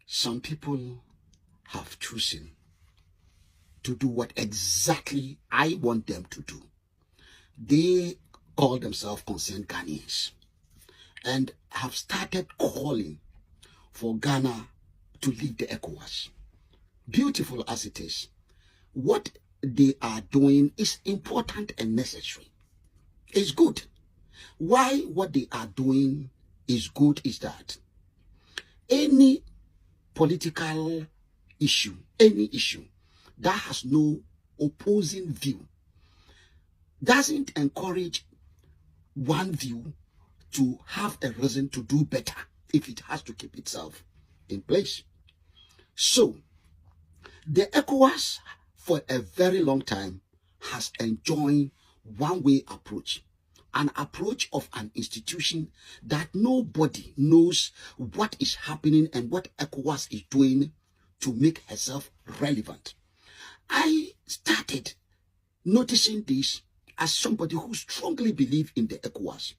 Some people have chosen to do what exactly I want them to do. They call themselves concerned Ghanaians and have started calling for Ghana to lead the ECOWAS. Beautiful as it is, what they are doing is important and necessary. It's good. Why what they are doing is good is that any political issue, any issue that has no opposing view doesn't encourage one view to have a reason to do better if it has to keep itself in place. So, the ECOWAS for a very long time has enjoyed one-way approach, an approach of an institution that nobody knows what is happening and what ECOWAS is doing to make herself relevant. I started noticing this as somebody who strongly believes in the ECOWAS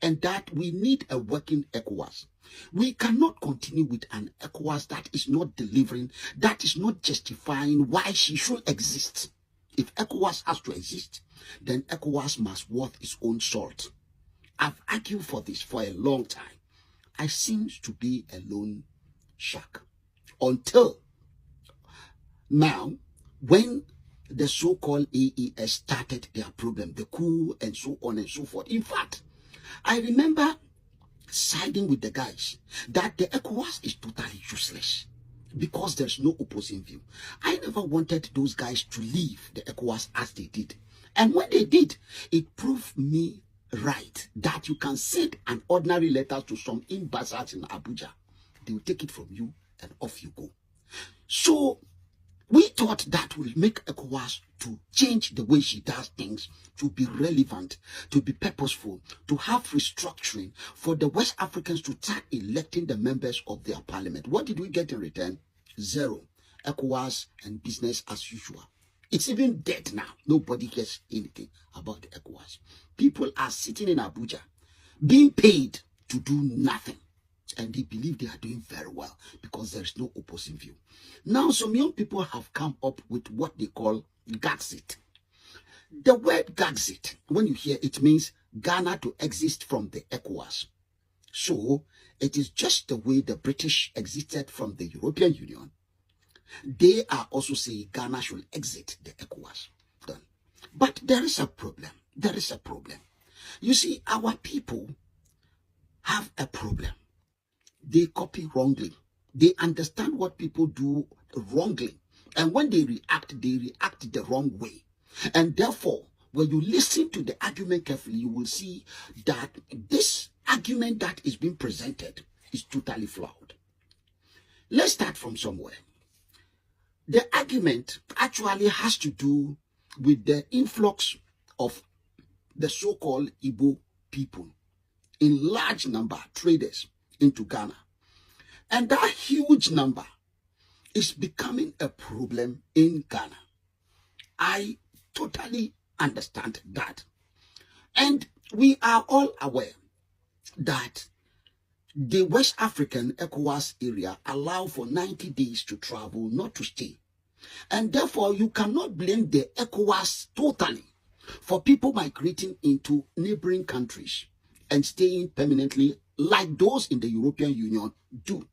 and that we need a working ECOWAS. We cannot continue with an ECOWAS that is not delivering, that is not justifying why she should exist. If ECOWAS has to exist, then ECOWAS must worth its own salt. I've argued for this for a long time. I seem to be a lone shark. Until now, when the so-called AES started their problem, the coup and so on and so forth. In fact, I remember siding with the guys that the ECOWAS is totally useless because there's no opposing view. I never wanted those guys to leave the ECOWAS as they did. And when they did, it proved me right that you can send an ordinary letter to some ambassadors in Abuja. They will take it from you and off you go. So we thought that will make ECOWAS to change the way she does things, to be relevant, to be purposeful, to have restructuring, for the West Africans to start electing the members of their parliament. What did we get in return? Zero. ECOWAS and business as usual. It's even dead now. Nobody cares anything about the ECOWAS. People are sitting in Abuja, being paid to do nothing. And they believe they are doing very well because there is no opposing view. Now, some young people have come up with what they call Gaxit. The word Gaxit, when you hear it, means Ghana to exist from the ECOWAS. So, it is just the way the British exited from the European Union. They are also saying Ghana should exit the ECOWAS. Done. But there is a problem. There is a problem. You see, our people have a problem. They copy wrongly. They understand what people do wrongly. And when they react the wrong way. And therefore, when you listen to the argument carefully, you will see that this argument that is being presented is totally flawed. Let's start from somewhere. The argument actually has to do with the influx of the so-called Igbo people in large number, traders, into Ghana. And that huge number is becoming a problem in Ghana. I totally understand that. And we are all aware that the West African ECOWAS area allow for 90 days to travel, not to stay. And therefore, you cannot blame the ECOWAS totally for people migrating into neighboring countries and staying permanently like those in the European Union do.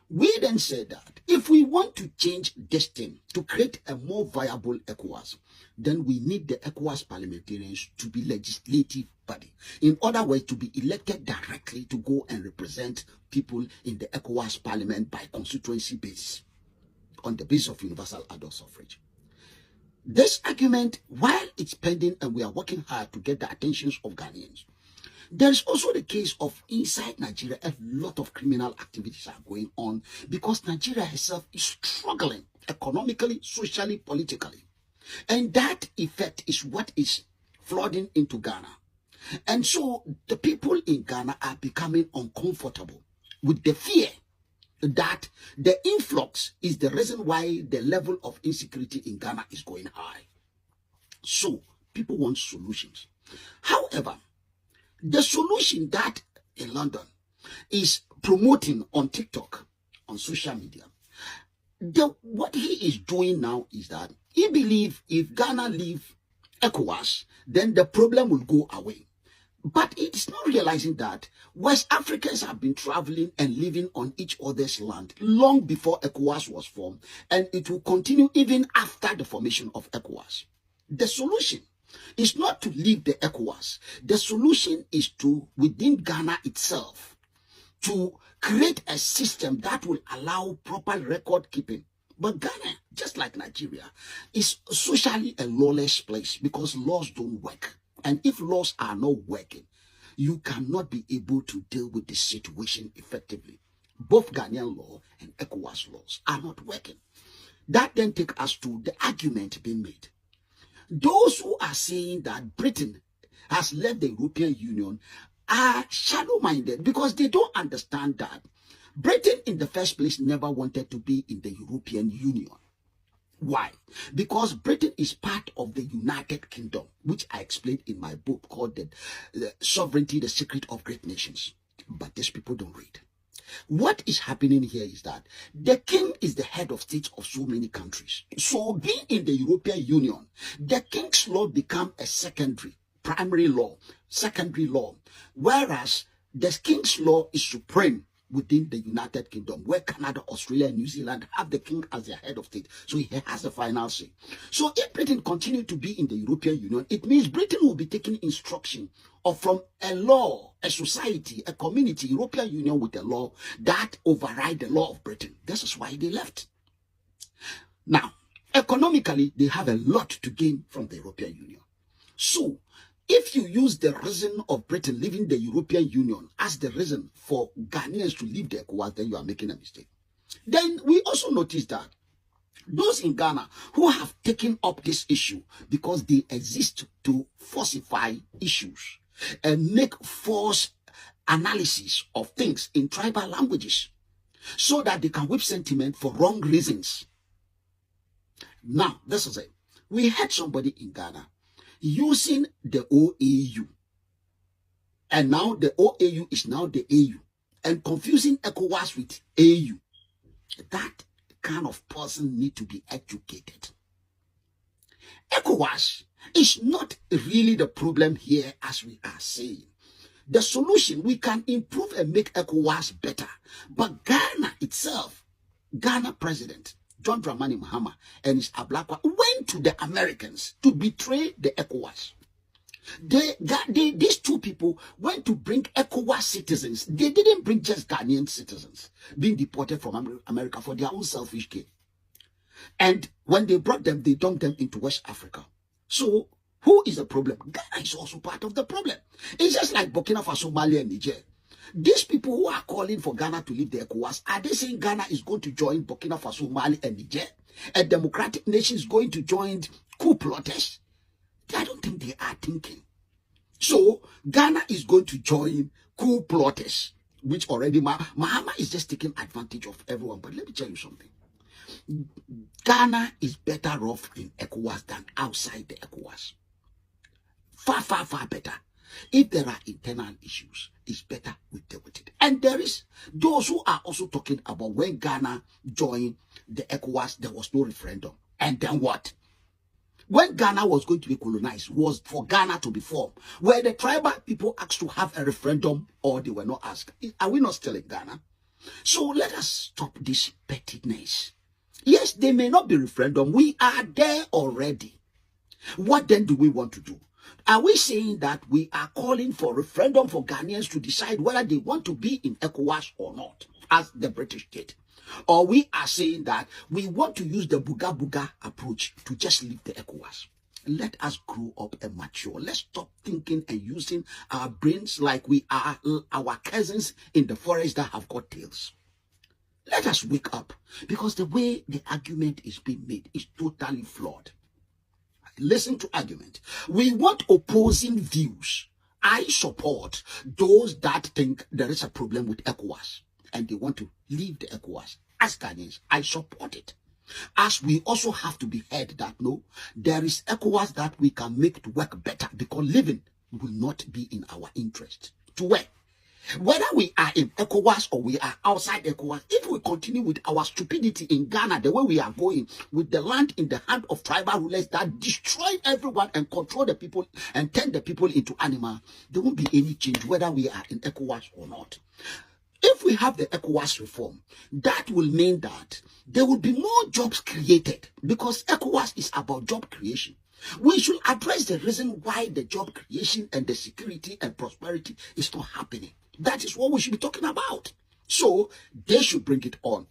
We then said that if we want to change this thing to create a more viable ECOWAS, then we need the ECOWAS parliamentarians to be legislative body. In other words, to be elected directly to go and represent people in the ECOWAS parliament by constituency basis, on the basis of universal adult suffrage. This argument, while it's pending and we are working hard to get the attentions of Ghanaians, there's also the case of inside Nigeria, a lot of criminal activities are going on because Nigeria herself is struggling economically, socially, politically. And that effect is what is flooding into Ghana. And so the people in Ghana are becoming uncomfortable with the fear that the influx is the reason why the level of insecurity in Ghana is going high. So people want solutions. However, the solution that in London is promoting on TikTok, on social media. What he is doing now is that he believes if Ghana leave ECOWAS, then the problem will go away. But it's not realizing that West Africans have been traveling and living on each other's land long before ECOWAS was formed, and it will continue even after the formation of ECOWAS. The solution is not to leave the ECOWAS. The solution is to, within Ghana itself, to create a system that will allow proper record keeping. But Ghana, just like Nigeria, is socially a lawless place because laws don't work. And if laws are not working, you cannot be able to deal with the situation effectively. Both Ghanaian law and ECOWAS laws are not working. That then takes us to the argument being made. Those who are saying that Britain has left the European Union are shallow-minded because they don't understand that Britain in the first place never wanted to be in the European Union. Why? Because Britain is part of the United Kingdom, which I explained in my book called the Sovereignty, the Secret of Great Nations. But these people don't read. What is happening here is that the king is the head of state of so many countries. So being in the European Union, the king's law become a primary law, secondary law, whereas the king's law is supreme within the United Kingdom, where Canada, Australia, and New Zealand have the king as their head of state. So he has the final say. So if Britain continue to be in the European Union, it means Britain will be taking instruction from a law, a society, a community, European Union with a law that override the law of Britain. This is why they left. Now, economically, they have a lot to gain from the European Union. So, if you use the reason of Britain leaving the European Union as the reason for Ghanaians to leave the ECOWAS, then you are making a mistake. Then we also notice that those in Ghana who have taken up this issue because they exist to falsify issues and make false analysis of things in tribal languages so that they can whip sentiment for wrong reasons. Now, this is it. We had somebody in Ghana using the OAU. And now the OAU is now the AU. And confusing ECOWAS with AU. That kind of person need to be educated. ECOWAS is not really the problem here as we are saying. The solution, we can improve and make ECOWAS better. But Ghana itself, Ghana president, John Dramani Mahama and his Ablakwa went to the Americans to betray the ECOWAS. These two people went to bring ECOWAS citizens. They didn't bring just Ghanaian citizens being deported from America for their own selfish gain. And when they brought them, they dumped them into West Africa. So who is the problem? Ghana is also part of the problem. It's just like Burkina Faso, Mali, and Niger. These people who are calling for Ghana to leave the ECOWAS, are they saying Ghana is going to join Burkina Faso, Mali, and Niger? A democratic nation is going to join coup plotters? I don't think they are thinking. So, Ghana is going to join coup plotters, which already Mahama is just taking advantage of everyone. But let me tell you something. Ghana is better off in ECOWAS than outside the ECOWAS. Far, far, far better. If there are internal issues, it's better we deal with it. And there is those who are also talking about when Ghana joined the ECOWAS, there was no referendum. And then what? When Ghana was going to be colonized, was for Ghana to be formed, where the tribal people asked to have a referendum or they were not asked. Are we not still in Ghana? So let us stop this pettiness. Yes, there may not be referendum. We are there already. What then do we want to do? Are we saying that we are calling for referendum for Ghanaians to decide whether they want to be in ECOWAS or not, as the British did? Or we are saying that we want to use the Buga Buga approach to just leave the ECOWAS? Let us grow up and mature. Let's stop thinking and using our brains like we are our cousins in the forest that have got tails. Let us wake up, because the way the argument is being made is totally flawed. Listen to argument. We want opposing views. I support those that think there is a problem with ECOWAS and they want to leave the ECOWAS. As Ghanaians, I support it. As we also have to be heard that no, there is ECOWAS that we can make to work better, because living will not be in our interest. To where? Whether we are in ECOWAS or we are outside ECOWAS, if we continue with our stupidity in Ghana, the way we are going, with the land in the hand of tribal rulers that destroy everyone and control the people and turn the people into animals, there won't be any change whether we are in ECOWAS or not. If we have the ECOWAS reform, that will mean that there will be more jobs created, because ECOWAS is about job creation. We should address the reason why the job creation and the security and prosperity is not happening. That is what we should be talking about. So they should bring it on.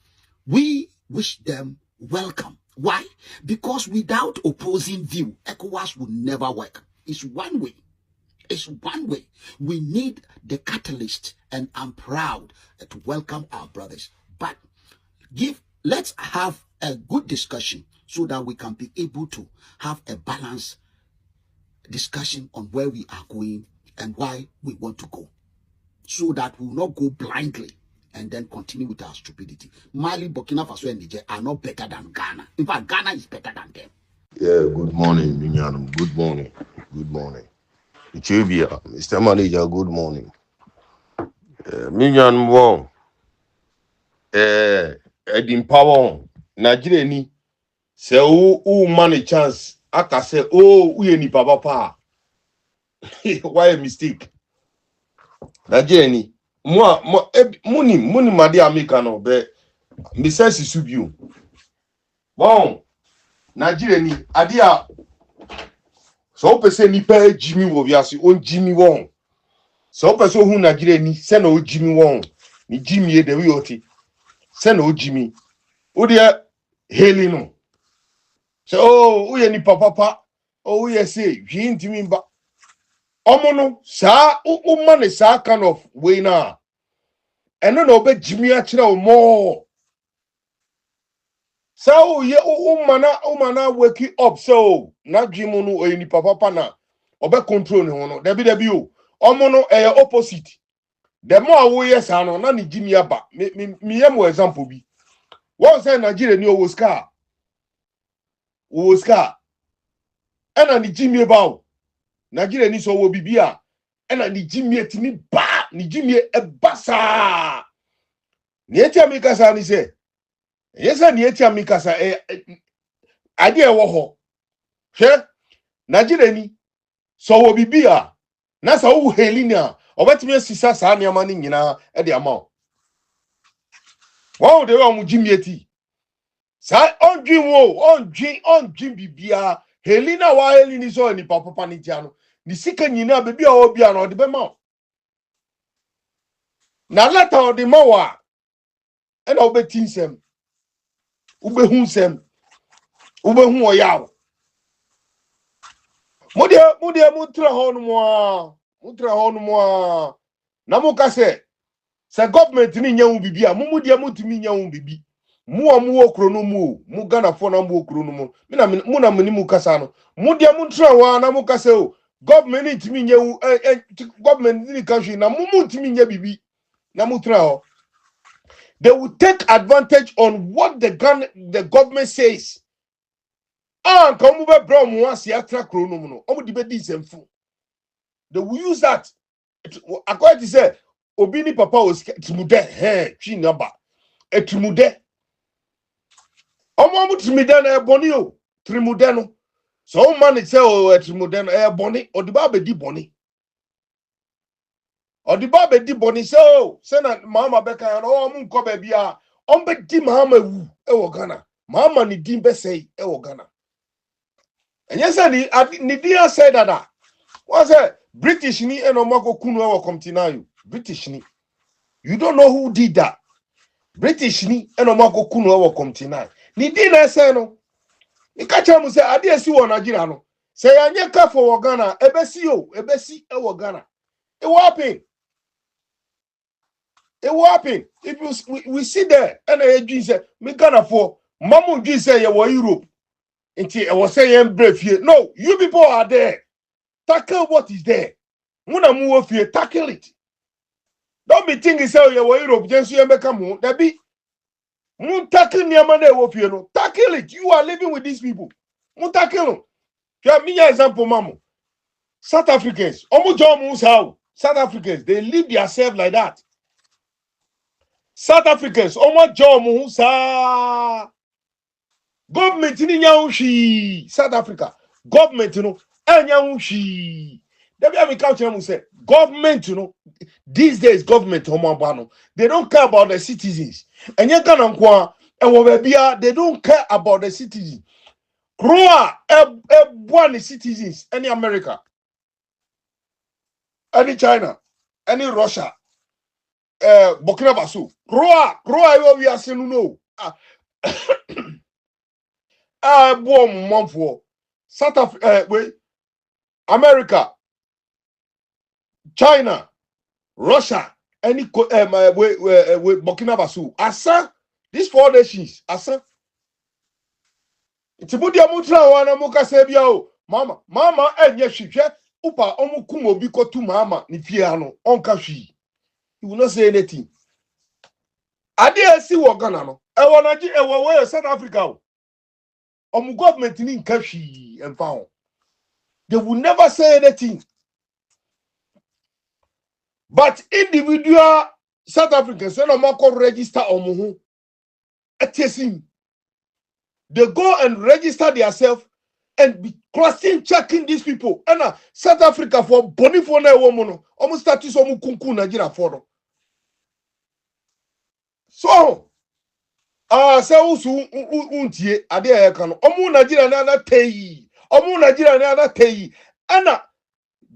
We wish them welcome. Why? Because without opposing view, ECOWAS will never work. It's one way. It's one way. We need the catalyst, and I'm proud to welcome our brothers. But let's have a good discussion so that we can be able to have a balanced discussion on where we are going and why we want to go, so that we will not go blindly and then continue with our stupidity. Mali, Burkina Faso, and Niger are not better than Ghana. In fact, Ghana is better than them. Yeah, good morning, Minyanum. Good morning. Good morning. Ichibia, Mr. Manager, good morning. Minyanum won. Edin power. Nigeria ni. Se o man chance. Aka say, uye ni papa. Why a mistake? Nigeria ni. Muni madi Americano be. Misesi subiu. Bon. Nigeria ni. Adia. So person ni pe Jimmy wo biasi on Jimmy won. So person who Nigeria ni se na o Jimmy won. Ni Jimmy e de wi oti. Se na o Jimmy. O de heli no. So uye ni papa. O uye say hwi ntimi mba. Omo no sa o man sa kind of way na. Eno na obe Jimmy a kire o mo. Sa o ye o mana wake up so na Jimmy no oye ni papa na. Obe control ni hono. Debi o. Omo no opposite. The more we yes ano na ni Jimmy aba. Me yem example bi. One say Nigeria ni o scar. O scar. Ena ni Jimmy ba o. Nigeria ni so wo bibia. Ena ni Jimmy etimi ba. Ni Jimmy ebasa. Ni eti amikasa ni say. Yesa ni eti amikasa ade ewo ho. Hwe Nigeria ni so wo bibia. Na sa wo Helena obetimi asisa saa niama ni nyina e de ama o. Wow, de wa mu Jimmy eti. Sa onjin bibia. Helena wa Helena so ni papa ni tiano. Ni sika nyina bebi a obia na ode be ma. Na leta ode ma wa. E na obeti nsem. Ubehu nsem. Ubehu oyawo. Mudia mutra honu mo. Mutra honu mo. Na muka se government ni nyawu bibia. Mudia mutimi nyawu bibi. Mu wo krono mu. Mu Ghana fo na mu krono mu. Mu na mani mu kasa no. Mudia mutra wa na muka se o. Government ni timi nyawu government ni country na mu timi nya bibi. Na mutra ho. They will take advantage on what the government says. Come over bro mu asi atra krono mu no. Omo di be di semfu. They will use that. According to say Obini papa was tumude twi number. Etumude. Omo tumude na eboni o. Tumude no. So man say o tumude no eboni odiba be di boni. Odiba be di boni say na mama beka no omo nko ba bia ombe di mama wu e wo Ghana. Mama ni di be say e wo Ghana. And yes ni dia say that. What say British ni enomako kunu e wo komtinayo. British ni. You don't know who did that. British ni enomako kunu e wo komtinayo. Ni di na say no. Ni kacha mu say ade esi wo Nigeria no. Say anye ka for wo Ghana, ebesi e wo Ghana. It will happen. It will happen. If we see there, and I dream say, me Ghana for Mamu dream say you were Europe. Until I was saying brave here. No, you people are there. Tackle what is there. Muna move here, tackle it. Don't be thinking say you were Europe, just you make a move. That be Mun tackle Niamane wo here no. Tackle it. You are living with these people. Mun tackle them. You have me example, Mamu. South Africans. Omu John Musau. South Africans, they live themselves like that. South Africans, omo jomo sa government ni nyaunshi. South Africa, government no nyaunshi. They be having culture say government, these days government they don't care about the citizens. And you can they don't care about the citizens. Croa one citizens, any America, any China, any Russia, Burkina Faso. Croa we are saying no. Boom month for South Africa, America, China, Russia, any Burkina Faso. Asa, these 4 nations, asa. It's about the Amutra wana muka sebia o. Mama enye shihwe upa omu kumo biko tu mama ni fiano onka shi. He will not say anything. Ade esi wo Ghana no. Ewo naji ewo we South Africa o. Omu government ni nka shi emfa ho. They will never say anything. But individual South Africans say no mako register omu ho. Etesim. They go and register themselves and be crossing checking these people. And South Africa for bonifone woman, almost status omu kunku Nigeria for. So, say usu untie ade ekano. Omu Nigeria na tei. Omu Nigeria na tei. And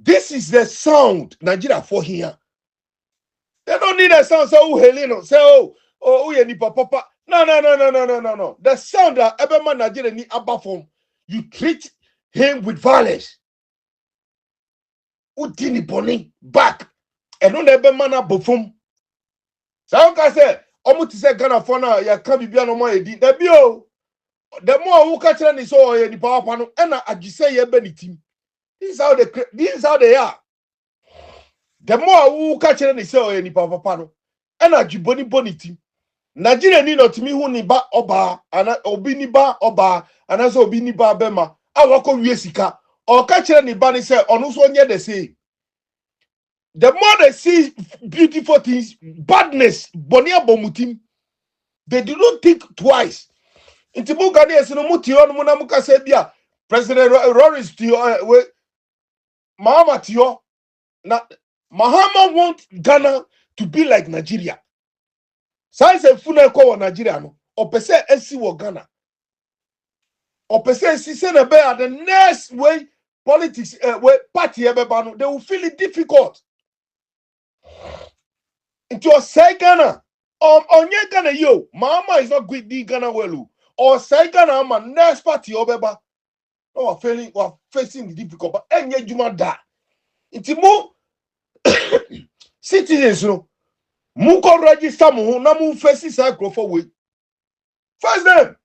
this is the sound Nigeria for here. They don't need a sound say Heleno, say ye ni papa. No. The sound that every man Nigeria need above from, you treat him with violence. Udini boni back. And don't every man above from. So I say, almost say Ghana for now, ya can't be no more edi. The more who catch any so ye ni power panel, and I just say ye benefit. This is how they are. The more who catch any so ye ni power panel, and I jiboni team. Nigeria ni not me who ni ba oba ana obi ni ba oba ana so obi ni ba bema awako wie sika o ka kire ni ba ni say onu so nye the say. The more they see beautiful things, badness bonia bomutim, they do not think twice. Intimu Ghanaian esi no mutio no na muka say bia President Roris tio Mahama tio na Mahama want Ghana to be like Nigeria. Size and funa ko Nigeria no opese esi wo Ghana opese esi se na be at the next way politics way party ebeba no they will feel it difficult into say Ghana onye Ghana yo mama is not good di Ghana well or say Ghana ma next party obeba no feeling or facing the difficult but enye juma da into mo citizens no Muko register mu na mu face cycle for way. First them.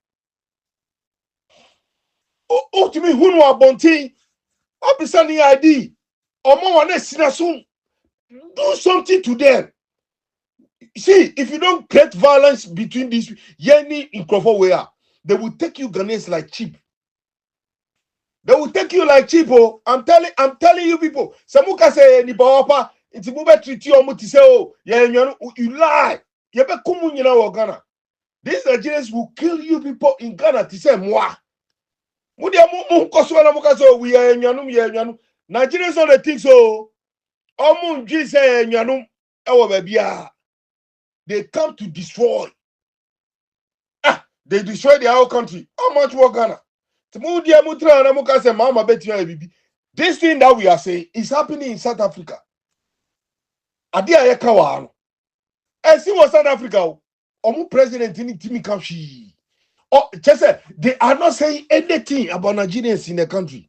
O to me hunu abonti. Abisani ID. Omo wane sinasun. Do something to them. See, if you don't create violence between these yeni in Crawford way, they will take you Ghanaians like cheap. They will take you like cheap. Oh, I'm telling you people. Samuka say ni bawapa. Inti mube treat you omu say oh you lie. You be kumu nyina wo Ghana. These Nigerians will kill you people in Ghana to say moi. Mudia mu koso na muka say we are nyanum. Nigerians don't they think so. Omu nji say nyanum ewo bebia. They come to destroy. They destroy their whole country. How much more Ghana? Mudia mutra na muka say mama beti bibi. This thing that we are saying is happening in South Africa. Adia yekawa no esi wo South Africa omu president ni timi kamshi chese they are not saying anything about Nigerians in the country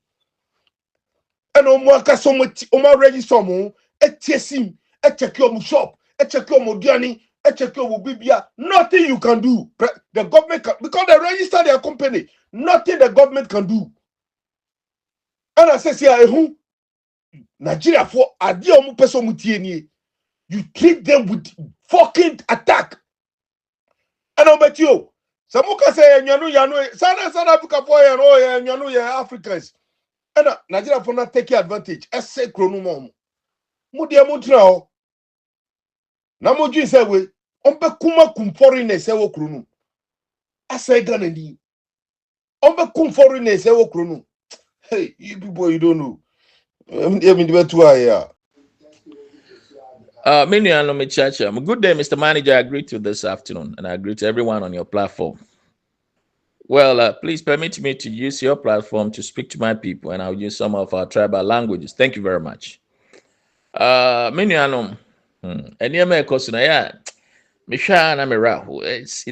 and omu aka so much omu register omu etiesim check your shop check your modiani check your bibia nothing you can do the government can, because they register their company nothing the government can do and I say who Nigeria for adia omu peso mutie ni you treat them with fucking attack. And I'll bet you. Samuka say, Yanu, South Africa for Yanu, Africans. And Nigeria for not taking advantage. I say, Chronomom. mo de mo tra ho na mo dwi say we on be kuma kum foreigners e wo kro no asai Ghana ni on be kum foreigners e wo kro no. Hey, you people, you don't know. I'm the two here. Many are me church. Good day, Mr. Manager. I greet you this afternoon, and I greet everyone on your platform. Well, please permit me to use your platform to speak to my people, and I'll use some of our tribal languages. Thank you very much. Many are and you may cause it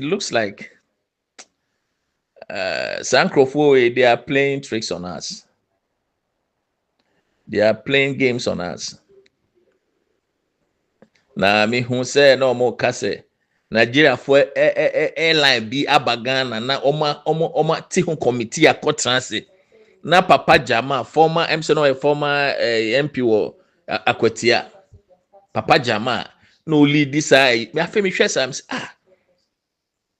looks like Sankrofo, they are playing tricks on us. They are playing games on us. Na me who say no more kase Nigeria for airline bi abagana na oma ti ho committee akotranse na Papa Jama former MC no former MP wo Akwatia Papa Jama no lead this me afi me hwesa am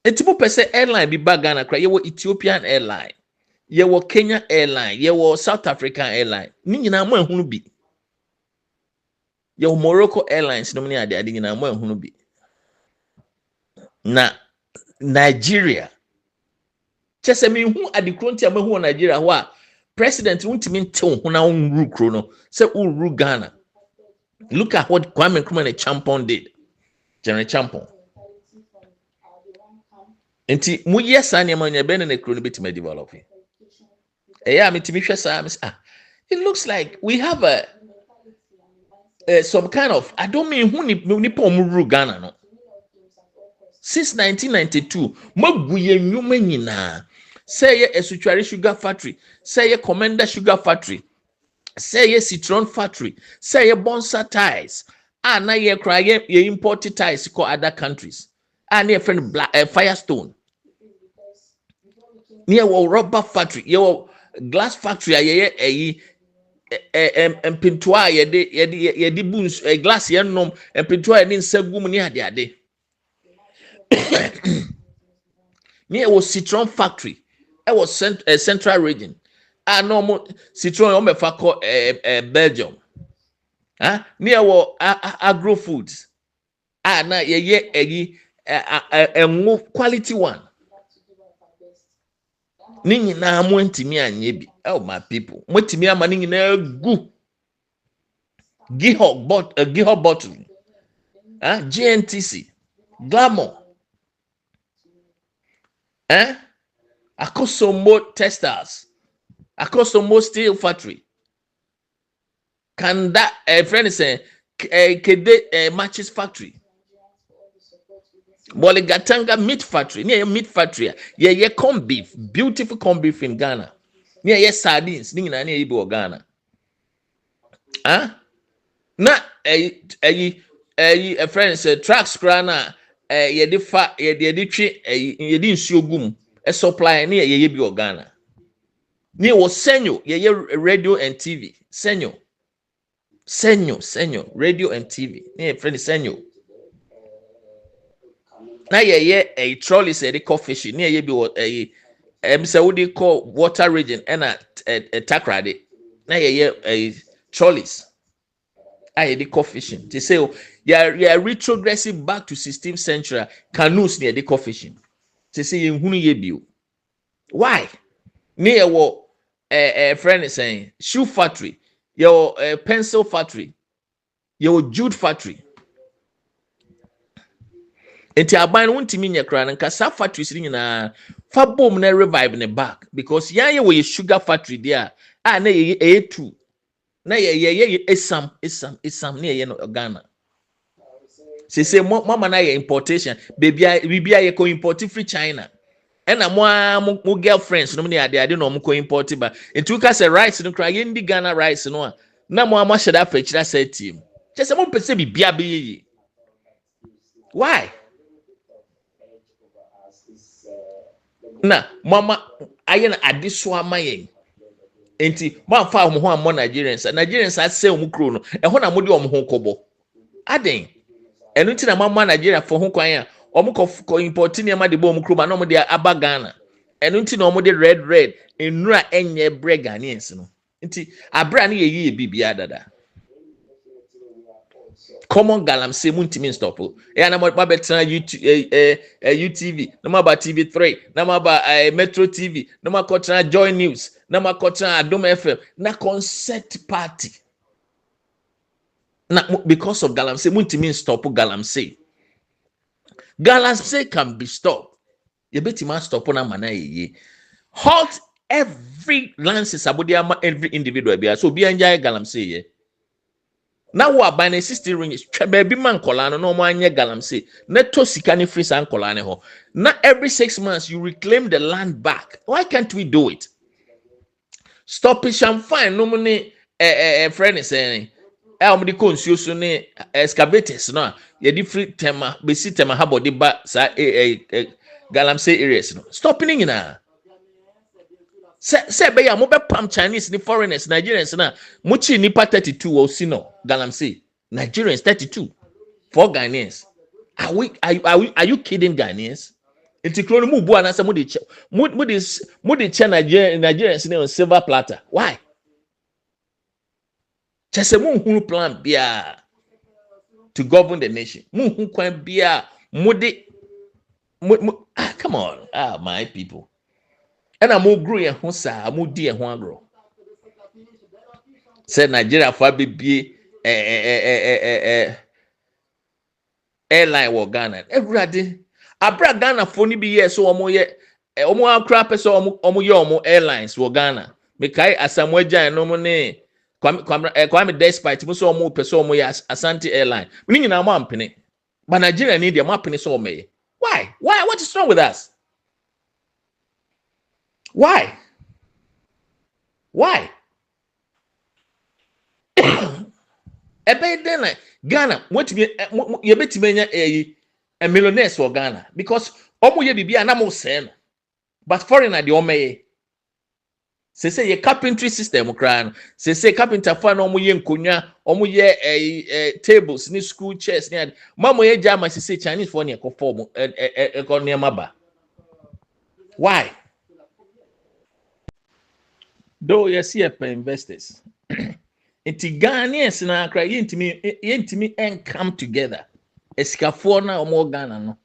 etipo pese airline bi bagana kra ye wo Ethiopian airline ye wo Kenya airline ye wo South African airline ni nyina mo ehunu bi ye wo Morocco airlines no ni ade nyina mo ehunu bi na Nigeria chese me hu adekronti amahu Nigeria ho a president untimi ntew ho na unru kro no se uru Ghana. Look at what Kwame Nkrumah Champon did. General Champon enti mu yesa ne amanya be na kro no betima develop me timi hwesa it looks like we have some kind of, I don't mean who ni pomuru Ghana no. Since 1992, maguye nyuma nyina. Say a Esuchari sugar factory, say a Commander sugar factory, say a Citron factory, say a Bonsa ties. Na ye cry ye imported ties to other countries. Near friend Firestone. Near rubber factory, your glass factory, pintoa ye de buns glass ye nom pintoa ye nsagum ni ade near was Citron factory. I was central region. No Citron on Belgium. Near was agro foods. Na ye move quality one. Nini na mwentimi anye bi. Oh my people. Mwentimi ama nini na gu. Gihog bottle. GNTC. Glamour. Akosomo testers, Akosomo steel factory. Can that friend say Kede matches factory? Boligatanga meat factory, near meat factory. Yeah, corn beef, beautiful corn beef in Ghana. Near sardines, near Ibo Ghana. Na a friend said tracks grana ye de twi ye de nsuo gum a supply near ye bi Ghana. Near was Senyo, ye radio and TV. Senyo, radio and TV. Near friend Senyo. Now ye a trolley said the coffee fishing near ye be Saudi call water region and a takrade. Now ye a trolleys. I the coffee fishing. They say yeah retrogressive back to 16th century canoes near the coffee fishing. They say you ye bio. Why? Near what a friend is saying shoe factory, your pencil factory, your jute factory. Enti aban wontimi nya kra nka sa factories ni nyina fa bom na revive ne back because ye we sugar factory there na ye two na ye esam na ye no Ghana say mama na ye importation bibia ye ko import free China na mo girlfriends no me ade no mo ko import ba enti ka say rice no kra ye ndi Ghana rice no na mo amasheda fa kira say team say mo pese bibia be ye. Why? Na mama ayen adeso amayen enti man fa ho ammo Nigerians ase omu kro no ho na mode omu ho kobo aden enu ti na mama Nigeria for ho kwan a omu ko import ni ma de bo omu kro ma na omu de aba Ghana enu ti na omu de red enura enye bre Ghanaians no enti abra na ye bibia dada Common galamsey muntimi stop. Yeah, na ba betra YouTube UTV, na ba TV3, na ba Metro TV, na ma kotra Joy News, na ma kotra Adom FM, na concert party. Na because of galamsey muntimi stop galamsey. Galamsey can be stopped. You bet him stop on a mana ye. Halt every lances abodiama every individual. So be enjoy galamsey ye. Now what by the 60 rings, baby man colano no man ye galamsey. Neto sikani free san colane ho. Not every 6 months you reclaim the land back. Why can't we do it? Stop it, fine. No money friend is saying. The consuso ne excavators no ye different tema besi tema ha body ba sa galamsey areas no stopping na say be ya mo be pam Chinese ni foreigners Nigerians na mo chi nipa 32 o si no galamsey Nigerians 32 for Ghanaians are you kidding Ghanaians? It's clone mu bu anasa mo de Nigerians ni on silver platter. Why? Chese mu plan bia to govern the nation. Mu kwan bia come on, my people. And I'm more grow ho sa, mo di ho agro. Say Nigeria for be airline wo Ghana. Everybody abra Ghana for ni be here so omo ye omo akra person omo ye omo airlines wo Ghana. Mekai asamwa jan no mo ne Kwame despite mo so mo person mo ya Asante airline. We nyina mo ampene. But Nigeria need them ampene so me. Why? What is wrong with us? Why? Ebe den like Ghana, what you bet a millionaires for Ghana because omo ye bibia na mo say but foreigner the omeye. Say ye carpentry system cran. Say carpenter fa no omo ye nkonya, omo ye tables ni school chairs ni mama ye jama say Chinese for ne ko form e maba. Why? Though you see investors. Inti Ghanaians na kra yentimi and come together. Esikafo na omo Ghana no.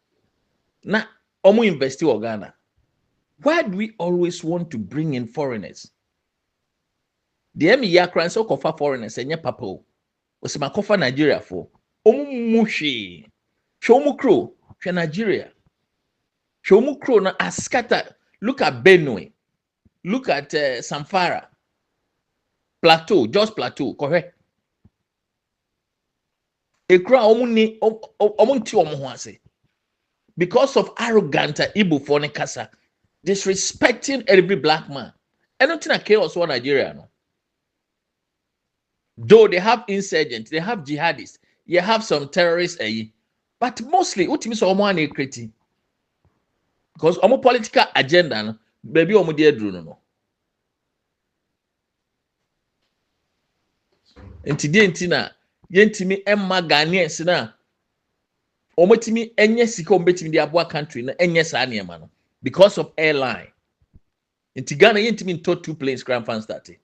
Na omo investi o Ghana. Why do we always want to bring in foreigners? The emi yakran so kofa foreigners enye papa o. Osema kofa Nigeria for. Omo mushi. Shomu kro, hwe Nigeria. Shomu kro na askata. Look at Benue. Look at Samfara. Plateau, just plateau, correct? Ekra omo nti omo ho ase. Because of arrogant Igbo for kasa, disrespecting every black man. I don't think chaos for Nigeria no. Though they have insurgents, they have jihadists, you have some terrorists, but mostly utimi so omo an ekreti. Because omo political agenda no, baby omo dey dru no. Enti na yentimi emma Ghanaians na omotimi enye sika ombetimi di aboa country na enye sa na ema no because of airline. Enti Ghana yentimi nto 2 planes grand fan started.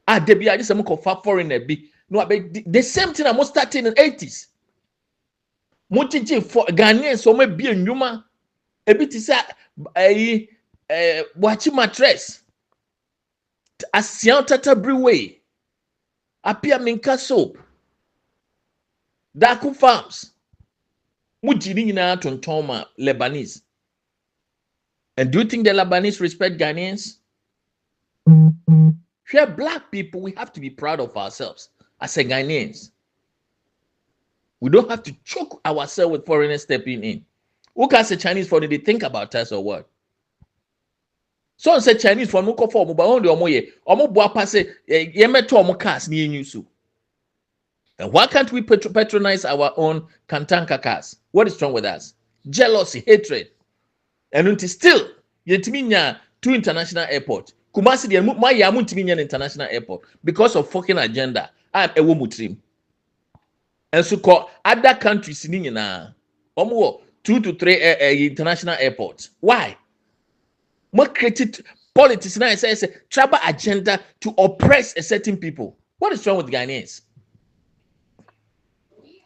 Debi just some for foreigner be no the same thing I'm starting in the 80s. Mochichi for Ghanaians so may be a nyuma a bit is watching mattress Asian Tata Brewery Apia Minka soap Daku Farms Mujini na Tontoma Lebanese. And do you think the Lebanese respect Ghanaians? We are black people, we have to be proud of ourselves as a Ghanaians. We don't have to choke ourselves with foreigners stepping in. Who can say Chinese for they think about us or what? Some say Chinese for muko for but only omo bua pass ye meto omo cars ni nyusu. And why can't we patronize our own Kantanka cars? What is wrong with us? Jealousy, hatred. And until still, yetiminya 2 international airports. Kumasi the my yamuntiminya international airport because of fucking agenda. I'm a womutrim. And so called other countries in na omo 2 to 3 international airports. Why? What created politics now says a tribal agenda to oppress a certain people. What is wrong with Ghanaians?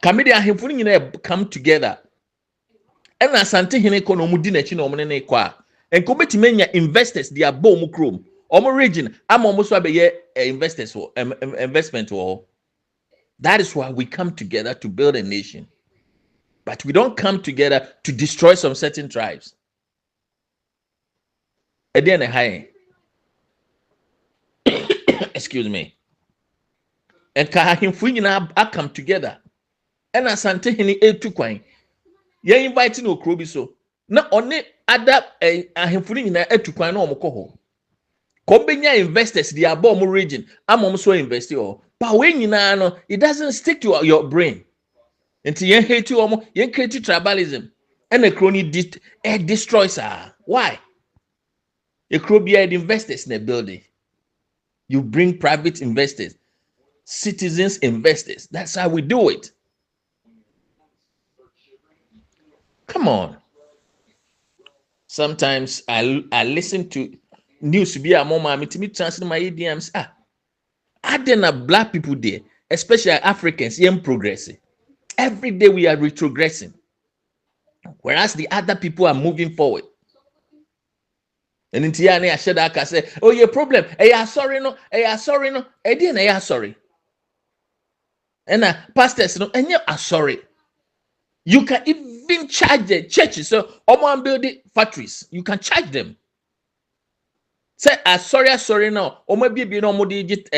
Kamidi ahemfo no nyina come together. And asante hene ko no mudi na chi no ne kwa. Enko betime nya investors they are bom krom. Omo region am omo so abeye investors investment wo. That is why we come together to build a nation. But we don't come together to destroy some certain tribes. Again, high. Excuse me. And kahahimfu nyina I come together. And asante hene etu kwan. Ye invite no krobi so. Na one other ahemfu nyina etu kwan na omko ho. Kombenya investors they are bomb region. I'm so invest or. But when you know, it doesn't stick to your brain. Until you hate you, you create tribalism. And a crony destroys her. Why? A crony investors in a building. You bring private investors, citizens investors. That's how we do it. Come on. Sometimes I listen to news to be a moment to me translate my idioms. Are there black people there, especially Africans, young progressing? Every day we are retrogressing, whereas the other people are moving forward. And in Tiana, I said, I say, oh, your problem. Hey, sorry, no. Hey, sorry, no. Hey, dear, sorry. And pastors, no. And you're sorry. You can even charge the churches. So, I'm building factories. You can charge them. Say, sorry, no. Or maybe no more digit,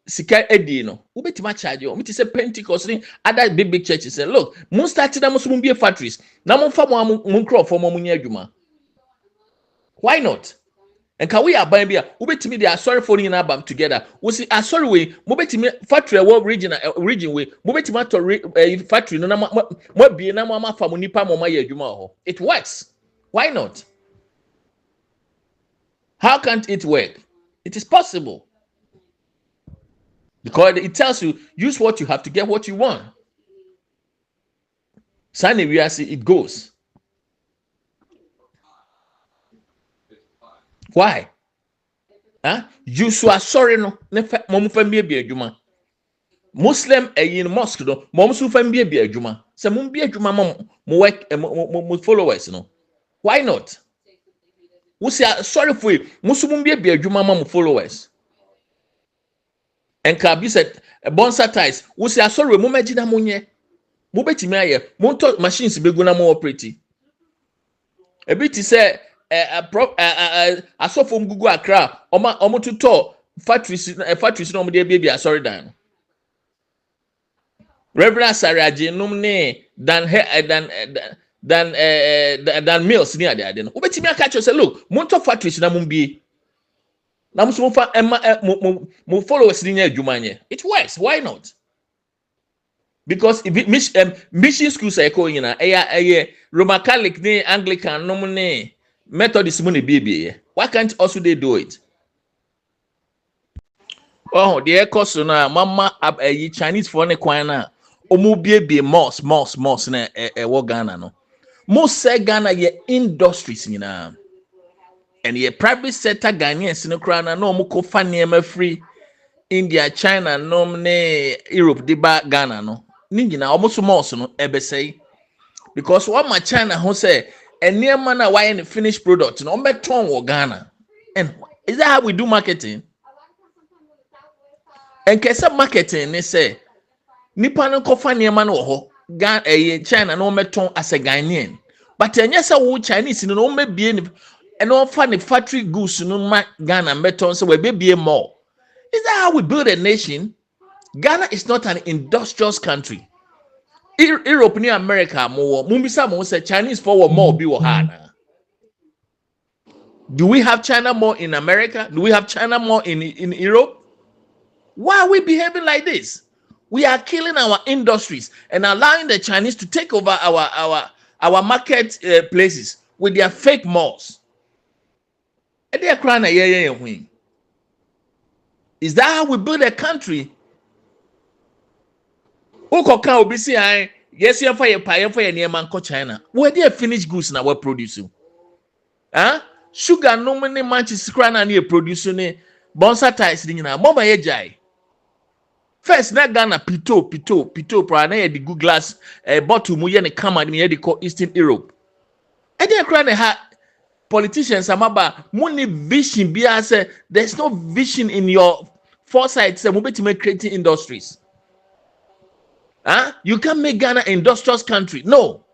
Sika edi no. Ubetima charge you. Miti say Pentecost ni other big churches say, look, mun start them mun be factories. Na mun fa mun crop for mun nya adwuma. Why not? And can we abide be ubetimi they are sorry for in abam together. We see sorry we mubetimi factory world region we mubetimi to factory no na mo bie na mo fa mun nipa mo ma ye adwuma ho. It works. Why not? How can't it work? It is possible. Because it tells you, use what you have to get what you want. Sunny, we see it goes. Why? Huh? You so sorry no. Muslim in mosque no. Mom so fam be adwuma. Se mum be adwuma mo work mo followers no. Why not? We say sorry for you. Musum be adwuma mo followers. And Kabi said, bonsa ties. We say, sorry, Mumajina Munye. Mubeti Maya, Monto machines be gonna more pretty. A bit to say, I saw from Google Accra, Omo to talk, factories, no more baby, sorry, Dan. Reverend Saraji, Numne, than Mills near there. Then, Ubeti Mia catch us a look, Monto factories, Namumbi. Now, mo followers in Jumanya. It works. Why not? Because if mission schools are going in a Roman Catholic, Anglican, no Methodist money baby. Why can't also they do it? Oh, the ECOWAS na mama Chinese for ne kwana. Omu baby moss na wo Ghana no. Most say Ghana ye industries na. And ye private sector Ghanaians no krana no mo ko fa niema free India, China, no ne Europe de ba Ghana no. Ni nyina omo so mo so no ebesei. Because what my China ho say niema na why any finished product no beton wo Ghana. And is that how we do marketing? And kesa marketing ne say nipa no ko fa niema no ho Ghana China no beton as a Ghanaian. But enyesa wo Chinese no mebie ni and all funny factory goods no ma Ghana meton so we be more. Is that how we build a nation? Ghana is not an industrious country. Europe and America more. Mumbisa mo say Chinese for more be hana. Do we have China more in America? Do we have China more in Europe? Why are we behaving like this? We are killing our industries and allowing the Chinese to take over our market places with their fake malls. Is that how we build a country? Yes, you fire near Manco China. Where they finished goods now we're producing? Huh? Sugar no many matches crana near producing bonsa ties in a mama jai. First, na Ghana pito, pra na the good glass bottle mu ye ne kama ne ye de call Eastern Europe. E dey cry ne ha politicians amaba money vision bia say there's no vision in your foresight say mo betime creating industries. Huh? You can't make Ghana industrious country. No.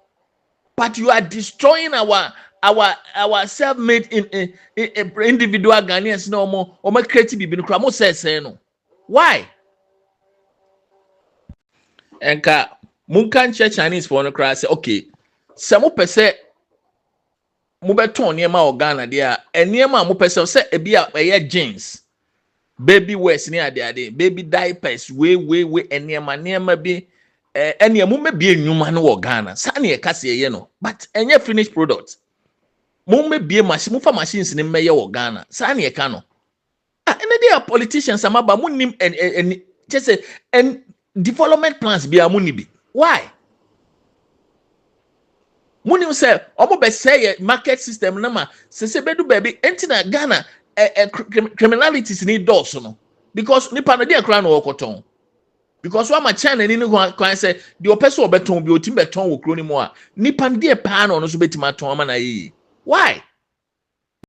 But you are destroying our self-made in individual Ghanaians no more or make creative bibi no mo say no. Why? Enka munkan Chinese for no cry say okay. Say mo pese mo beton niema o Ghana dia eniema mo pese say e bia eye jeans. Baby wears ni ade baby diapers we eniema bi eniema me bi enwuma no wo Ghana sa na ye kase ye no but enye finished product mo me bi machine mo fa machines ni meye wo Ghana sa na ye ka no ene dia politicians amaba mo nim just say development plans bi amuni bi why mo nim say omo be say market system na ma se bedu baby enti na Ghana criminalities ni dose no because nipa na dey kra na wokoton because wa ma China ni kwan say the person obeton bi otim beton wo kro ni mo a nipa dey pa na no so betima ton ama na yi why